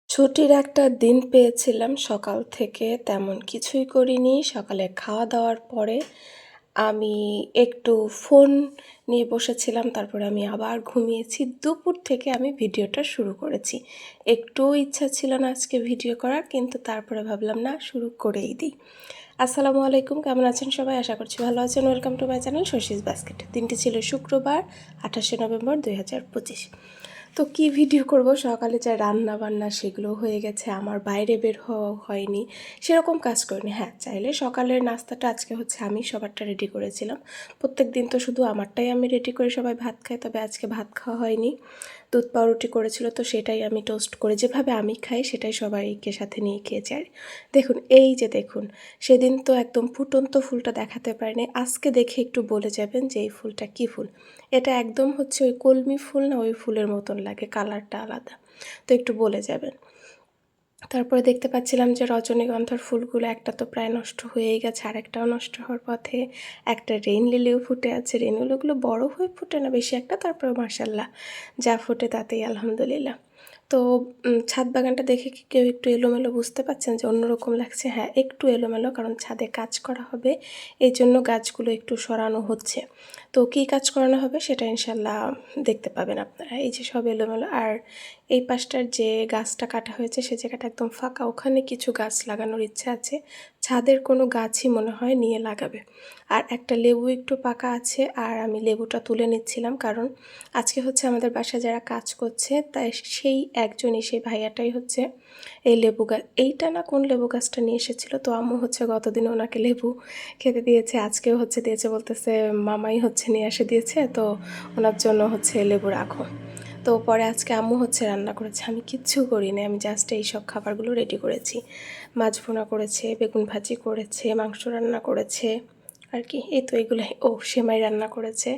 ছুটির একটা দিন পেয়েছিলাম সকাল থেকে তেমন কিছুই করিনি। সকালে খাওয়া-দাওয়ার পরে আমি একটু ফোন নিয়ে বসেছিলাম। তারপরে আমি আবার ঘুমিয়েছি। দুপুর থেকে আমি ভিডিওটা শুরু করেছি। একটুও ইচ্ছা ছিল না আজকে ভিডিও করার, কিন্তু তারপরে ভাবলাম না, শুরু করেই দিই। আসসালামু আলাইকুম, কেমন আছেন সবাই? আশা করছি ভালো আছেন। Welcome to my channel Shashi's basket. দিনটি ছিল শুক্রবার 28শে নভেম্বর 2025। তো কি ভিডিও করব? সকালে যা রান্না বান্না সেগুলো হয়ে গেছে, আমার বাইরে বের হওয়া হয়নি, সেরকম কাজ করিনি। হ্যাঁ, চাইলে সকালের নাস্তাটা আজকে হচ্ছে আমি সবারটা রেডি করেছিলাম। প্রত্যেক দিন তো শুধু আমারটাই আমি রেডি করে সবাই ভাত খায়, তবে আজকে ভাত খাওয়া হয়নি। দুধ পাউরুটি করেছিল, তো সেটাই আমি টোস্ট করে যেভাবে আমি খাই সেটাই সবাইকে সাথে নিয়ে খেয়েছি। আর দেখুন, এই যে দেখুন, সেদিন তো একদম ফুটন্ত ফুলটা দেখাতে পারিনি। আজকে দেখে একটু বলে যাবেন যে এই ফুলটা কী ফুল। এটা একদম হচ্ছে ওই কলমি ফুল না, ওই ফুলের মতন লাগে, কালারটা আলাদা। তো একটু বলে যাবেন। তারপরে দেখতে পাচ্ছিলাম যে রজনীগন্ধার ফুলগুলো একটা তো প্রায় নষ্ট হয়েই গেছে, আরেকটাও নষ্ট হওয়ার পথে। একটা রেইন লিলিও ফুটে আছে। রেইন লিলিগুলো বড় হয়ে ফুটে না বেশি একটা, তারপরে মাশাল্লাহ যা ফুটে তাতেই আলহামদুলিল্লাহ। তো ছাদ বাগানটা দেখে কি কেউ একটু এলোমেলো বুঝতে পারছেন যে অন্যরকম লাগছে? হ্যাঁ, একটু এলোমেলো, কারণ ছাদে কাজ করা হবে, এই জন্য গাছগুলো একটু সরানো হচ্ছে। তো কী কাজ করানো হবে সেটা ইনশাল্লাহ দেখতে পাবেন আপনারা। এই যে সব এলোমেলো, আর এই পাশটার যে গাছটা কাটা হয়েছে সে জায়গাটা একদম ফাঁকা, ওখানে কিছু গাছ লাগানোর ইচ্ছা আছে। ছাদের কোনো গাছই মনে হয় নিয়ে লাগাবে। আর একটা লেবু একটু পাকা আছে, আর আমি লেবুটা তুলে নিচ্ছিলাম, কারণ আজকে হচ্ছে আমাদের বাসায় যারা কাজ করছে তাই সেই একজনই, সেই ভাইয়াটাই হচ্ছে এই লেবু গাছ, এইটা না কোন লেবু গাছটা নিয়ে এসেছিলো। তো আম্মু হচ্ছে গতদিন ওনাকে লেবু খেতে দিয়েছে, আজকেও হচ্ছে দিয়েছে, বলতেছে মামাই হচ্ছে নিয়ে এসে দিয়েছে, তো ওনার জন্য হচ্ছে লেবু রাখো। তো পরে আজকে আম্মু হচ্ছে রান্না করেছে, আমি কিচ্ছু করিনি, আমি জাস্ট এই সব খাবারগুলো রেডি করেছি। মাছ ভুনা করেছে, বেগুন ভাজি করেছে, মাংস রান্না করেছে, আর কি এই তো এগুলোই। ও, সেমাই রান্না করেছে,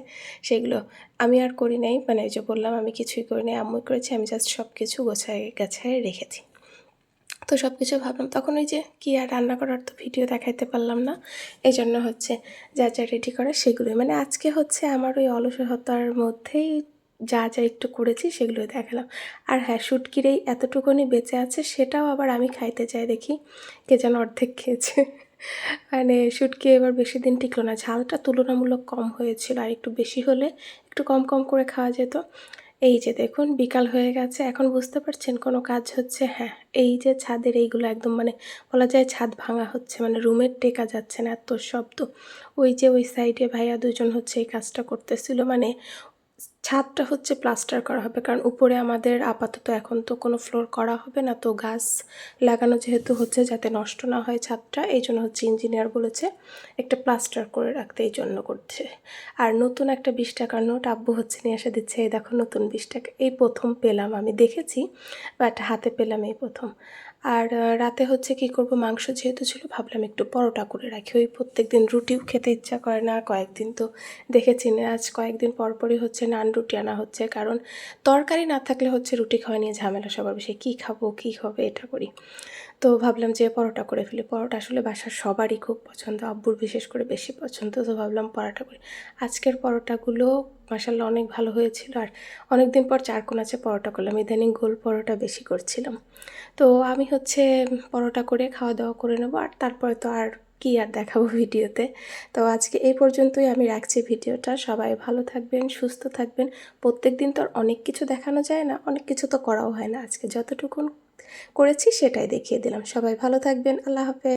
সেগুলো আমি আর করি নাই। মানে ওই যে বললাম আমি কিছুই করি নাই, আম্মুই করেছে, আমি জাস্ট সব কিছু গোছায় গাছায় রেখেছি। তো সব কিছু ভাবলাম, তখন ওই যে কী আর রান্না করার তো ভিডিও দেখাইতে পারলাম না, এই জন্য হচ্ছে যা যা রেডি করা সেগুলোই, মানে আজকে হচ্ছে আমার ওই অলসতার মধ্যেই যা যা একটু করেছি সেগুলোই দেখালাম। আর হ্যাঁ, শুটকির এই এতটুকুনি বেঁচে আছে, সেটাও আবার আমি খাইতে চাই, দেখি কে যেন অর্ধেক খেয়েছে। মানে শুটকি এবার বেশি দিন টিকলো না, ঝালটা তুলনামূলক কম হয়েছিল, আর একটু বেশি হলে একটু কম কম করে খাওয়া যেত। এই যে দেখুন, বিকাল হয়ে গেছে, এখন বুঝতে পারছেন কোনো কাজ হচ্ছে? হ্যাঁ, এই যে ছাদের এইগুলো একদম মানে বলা যায় ছাদ ভাঙা হচ্ছে, মানে রুমের টেকা যাচ্ছে না, এত শব্দ। ওই যে ওই সাইডে ভাইয়া দুজন হচ্ছে এই কাজটা করতেছিল, মানে ছাদটা হচ্ছে প্লাস্টার করা হবে, কারণ উপরে আমাদের আপাতত এখন তো কোনো ফ্লোর করা হবে না। তো গাছ লাগানো যেহেতু হচ্ছে যাতে নষ্ট না হয় ছাদটা, এই জন্য হচ্ছে ইঞ্জিনিয়ার বলেছে একটা প্লাস্টার করে রাখতে, এই জন্য করছে। আর নতুন একটা 20 টাকার নোট আব্বু হচ্ছে নিয়ে এসে দিচ্ছে, এই দেখো নতুন 20 টাকা, এই প্রথম পেলাম, আমি দেখেছি বাট হাতে পেলাম এই প্রথম। আর রাতে হচ্ছে কি করব, মাংস যেহেতু ছিল ভাবলাম একটু পরোটা করে রাখি, ওই প্রত্যেক দিন রুটিও খেতে ইচ্ছা করে না। কয়েকদিন তো দেখেছি না, আজ কয়েকদিন পরপরই হচ্ছে নান রুটি আনা হচ্ছে, কারণ তরকারি না থাকলে হচ্ছে রুটি খাওয়া নিয়ে ঝামেলা সবার বেশি, কী খাবো কী হবে এটা করি। তো ভাবলাম যে পরোটা করে ফেলি। পরোটা আসলে বাসার সবারই খুব পছন্দ, আব্বুর বিশেষ করে বেশি পছন্দ, তো ভাবলাম পরোটা করি। আজকের পরোটাগুলো মাশাআল্লাহ অনেক ভালো হয়েছিল, আর অনেক দিন পর চারকোনাচে পরোটা করলাম, ইদানিং গোল পরোটা বেশি করছিলাম। তো আমি হচ্ছে পরোটা করে খাওয়া দাওয়া করে নেবো, আর তারপরে তো আর কি আর দেখাবো ভিডিওতে। তো আজকে এই পর্যন্তই আমি রাখছি ভিডিওটা। সবাই ভালো থাকবেন, সুস্থ থাকবেন। প্রত্যেক দিন তো আর অনেক কিছু দেখানো যায় না, অনেক কিছু তো করাও হয় না, আজকে যতটুকুন করেছি সেটাই দেখিয়ে দিলাম। সবাই ভালো থাকবেন, আল্লাহ হাফেজ।